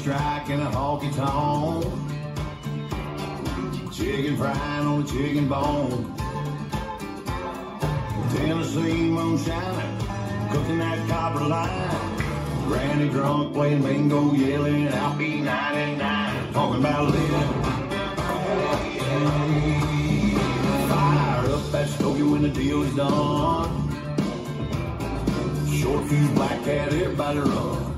strike and a honky tonk, chicken frying on a chicken bone, Tennessee moonshiner cooking that copper line, granny drunk playing bingo yelling out B99, talking about living. Fire up that stogie when the deal is done. Short fuse black cat, everybody run.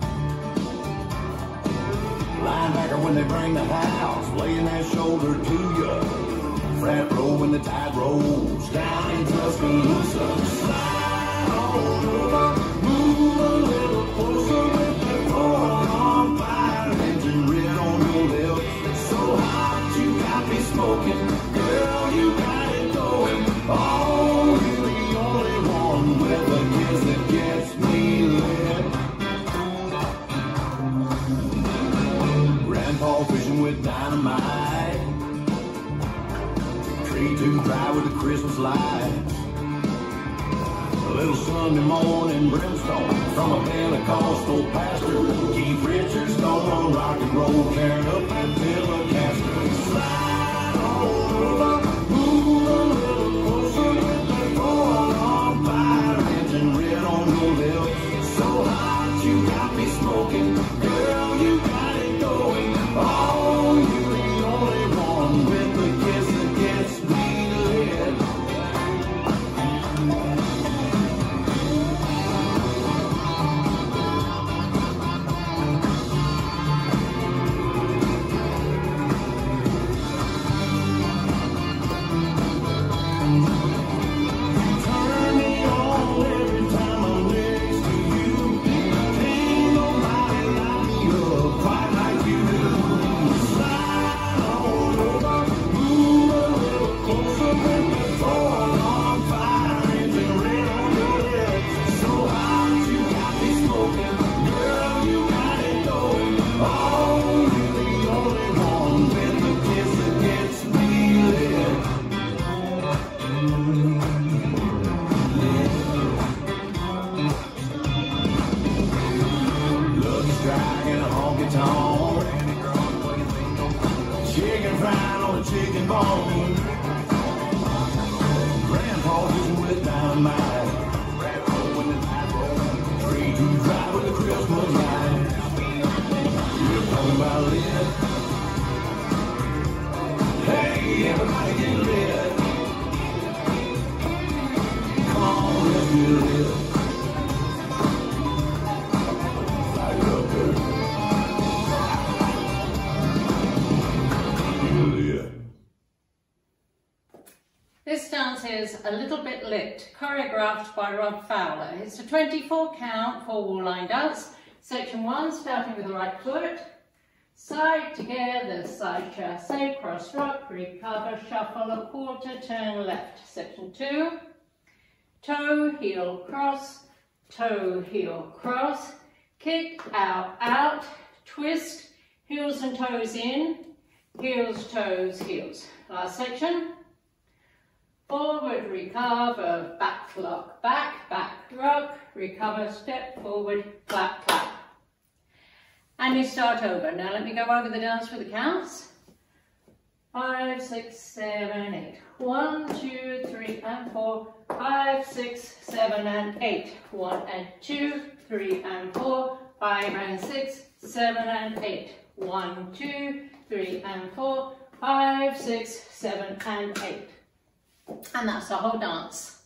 Linebacker when they bring the house, laying that shoulder to you. Frat row when the tide rolls down in Tuscaloosa. Slide on over, move a little closer with the Ford on fire, engine red on your lip. So hot you got me smoking, girl, you got it going. Oh, you're the only one with a kiss that gets me lit. Grandpa fishing with dynamite, tree too dry with the Christmas lights. A little Sunday morning brimstone from a Pentecostal pastor. Keith Richards on rock and roll, tearing up that Telecaster. Slide on over, move a little closer with that Ford on fire, engine red on your lip. So hot you got me smoking, girl, you got it going. Oh, you're the only one with the kiss that gets me lit. Turn me on every time I'm next to you. Ain't nobody light me up quite like you do. Slide on over, move a little closer with the Ford on fire, engine red on your lips. So hot you got me smoking, girl, you got it going. Oh, you're the only one with the kiss that gets me lit. Lucky strike and a honky tonk, chicken frying on a chicken bone, grandpa fishing with dynamite, rat roll when the tide rolls, tree too dry with the Christmas light. We're talking about lit. Hey, everybody get lit. Come on, let's get lit. Light it up there. Get lit. This dance is A Little Bit Lit, choreographed by Rob Fowler. It's a 24 count, 4 wall line dance. Section 1, starting with the right foot. Side together, side chassé, cross rock, recover, shuffle, a quarter, turn left. Section 2, toe, heel, cross, kick, out, out, twist, heels and toes in, heels, toes, heels. Last section. Forward, recover, back lock, back rock, recover, step forward, clap, clap. And you start over. Now let me go over the dance with the counts. 5, 6, 7, 8. 1, 2, 3, and 4. 5, 6, 7, and 8. 1 and 2, 3 and 4. 5 and 6, 7 and 8. 1, 2, 3 and 4. 5, 6, 7, and 8. And that's the whole dance.